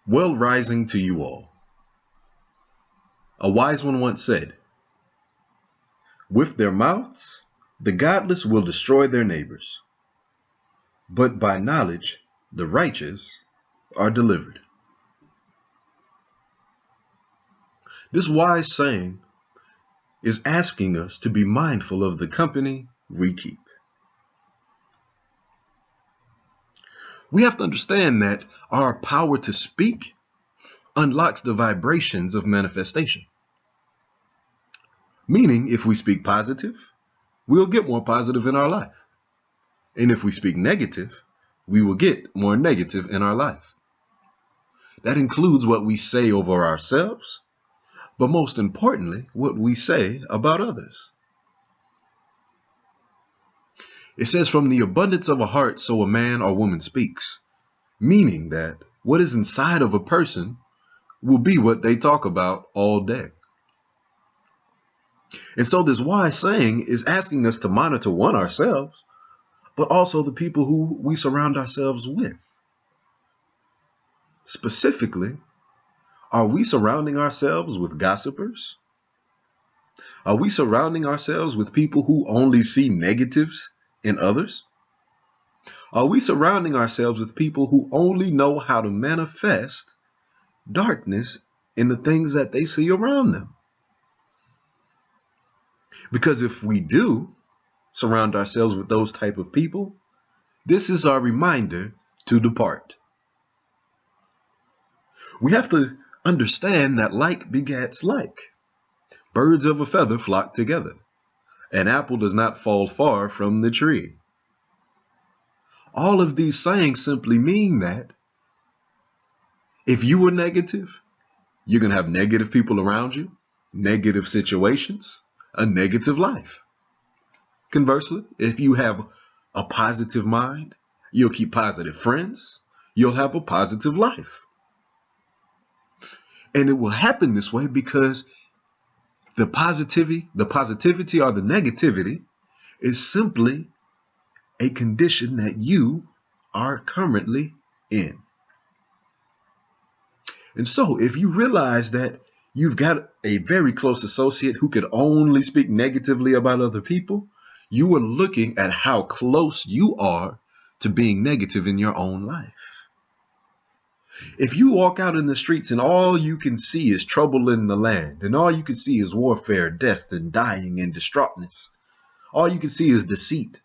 Well rising to you all. A wise one once said, with their mouths, the godless will destroy their neighbors, but by knowledge, the righteous are delivered. This wise saying is asking us to be mindful of the company we keep. We have to understand that our power to speak unlocks the vibrations of manifestation. Meaning, if we speak positive, we'll get more positive in our life. And if we speak negative, we will get more negative in our life. That includes what we say over ourselves, but most importantly, what we say about others. It says, from the abundance of a heart, so a man or woman speaks, meaning that what is inside of a person will be what they talk about all day. And so this wise saying is asking us to monitor one, ourselves, but also the people who we surround ourselves with. Specifically, are we surrounding ourselves with gossipers? Are we surrounding ourselves with people who only see negatives in others? Are we surrounding ourselves with people who only know how to manifest darkness in the things that they see around them? Because if we do surround ourselves with those type of people, this is our reminder to depart. We have to understand that like begets like. Birds of a feather flock together. An apple does not fall far from the tree. All of these sayings simply mean that if you are negative, you're going to have negative people around you, negative situations, a negative life. Conversely, if you have a positive mind, you'll keep positive friends, you'll have a positive life. And it will happen this way because the positivity or the negativity is simply a condition that you are currently in. And so if you realize that you've got a very close associate who could only speak negatively about other people, you are looking at how close you are to being negative in your own life. If you walk out in the streets and all you can see is trouble in the land, and all you can see is warfare, death, and dying and distraughtness, all you can see is deceit,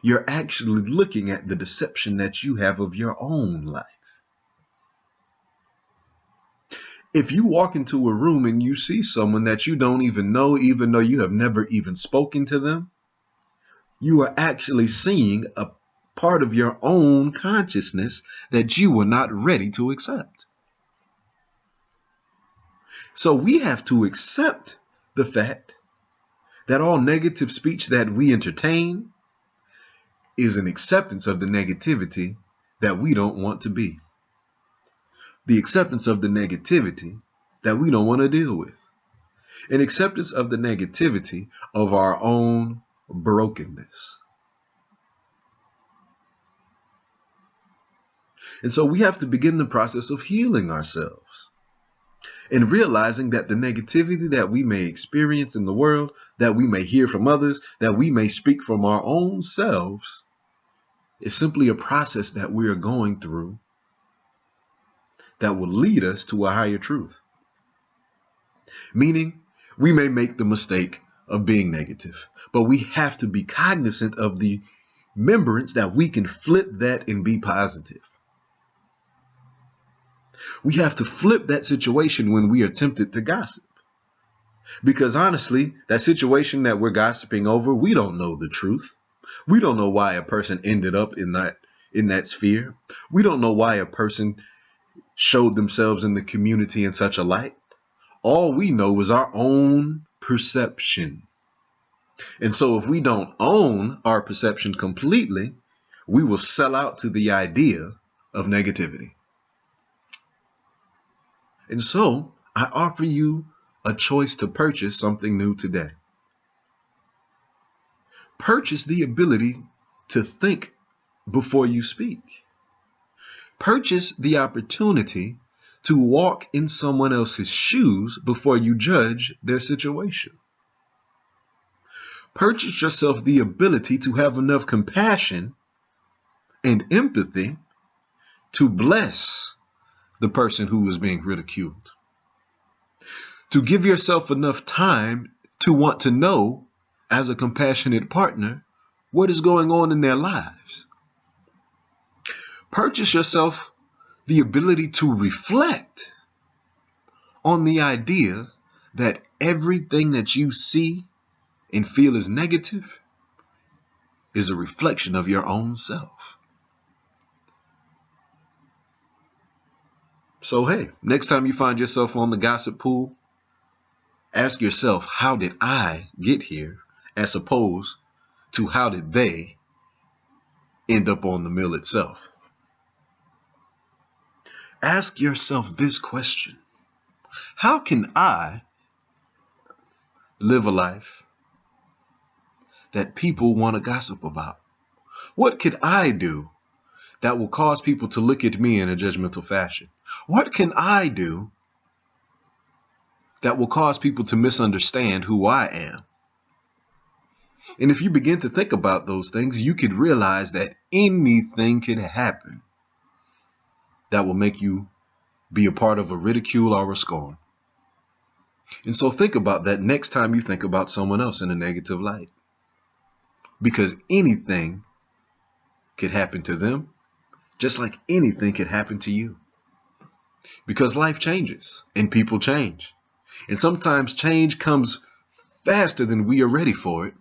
you're actually looking at the deception that you have of your own life. If you walk into a room and you see someone that you don't even know, even though you have never even spoken to them, you are actually seeing a part of your own consciousness that you were not ready to accept. So we have to accept the fact that all negative speech that we entertain is an acceptance of the negativity that we don't want to be. The acceptance of the negativity that we don't want to deal with. An acceptance of the negativity of our own brokenness. And so we have to begin the process of healing ourselves and realizing that the negativity that we may experience in the world, that we may hear from others, that we may speak from our own selves, is simply a process that we are going through that will lead us to a higher truth. Meaning, we may make the mistake of being negative, but we have to be cognizant of the remembrance that we can flip that and be positive. We have to flip that situation when we are tempted to gossip. Because honestly, that situation that we're gossiping over, we don't know the truth. We don't know why a person ended up in that sphere. We don't know why a person showed themselves in the community in such a light. All we know is our own perception. And so if we don't own our perception completely, we will sell out to the idea of negativity. And so I offer you a choice to purchase something new today. Purchase the ability to think before you speak. Purchase the opportunity to walk in someone else's shoes before you judge their situation. Purchase yourself the ability to have enough compassion and empathy to bless the person who is being ridiculed. To give yourself enough time to want to know, as a compassionate partner, what is going on in their lives. Purchase yourself the ability to reflect on the idea that everything that you see and feel is negative is a reflection of your own self. So hey, next time you find yourself on the gossip pool, ask yourself, how did I get here, as opposed to how did they end up on the mill itself? Ask yourself this question: how can I live a life that people want to gossip about? What could I do that will cause people to look at me in a judgmental fashion? What can I do that will cause people to misunderstand who I am? And if you begin to think about those things, you could realize that anything could happen that will make you be a part of a ridicule or a scorn. And so think about that next time you think about someone else in a negative light, because anything could happen to them, just like anything could happen to you. Because life changes and people change. And sometimes change comes faster than we are ready for it.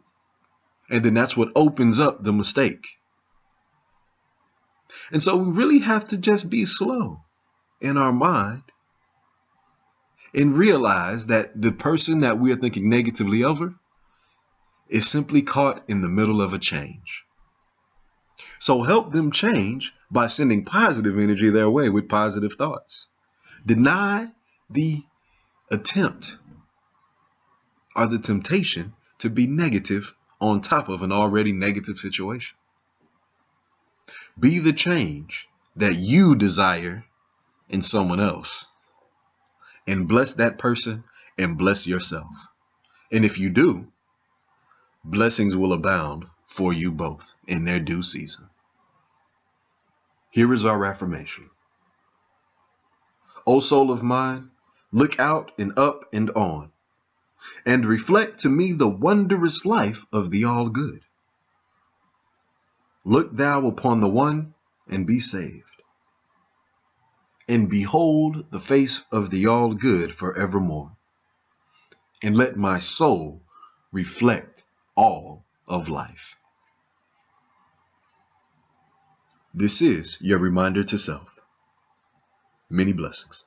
And then that's what opens up the mistake. And so we really have to just be slow in our mind and realize that the person that we are thinking negatively over is simply caught in the middle of a change. So help them change by sending positive energy their way with positive thoughts. Deny the attempt or the temptation to be negative on top of an already negative situation. Be the change that you desire in someone else, and bless that person and bless yourself. And if you do, blessings will abound for you both in their due season. Here is our affirmation. O soul of mine, look out and up and on, and reflect to me the wondrous life of the all-good. Look thou upon the one and be saved, and behold the face of the all-good forevermore, and let my soul reflect all of life. This is your reminder to self. Many blessings.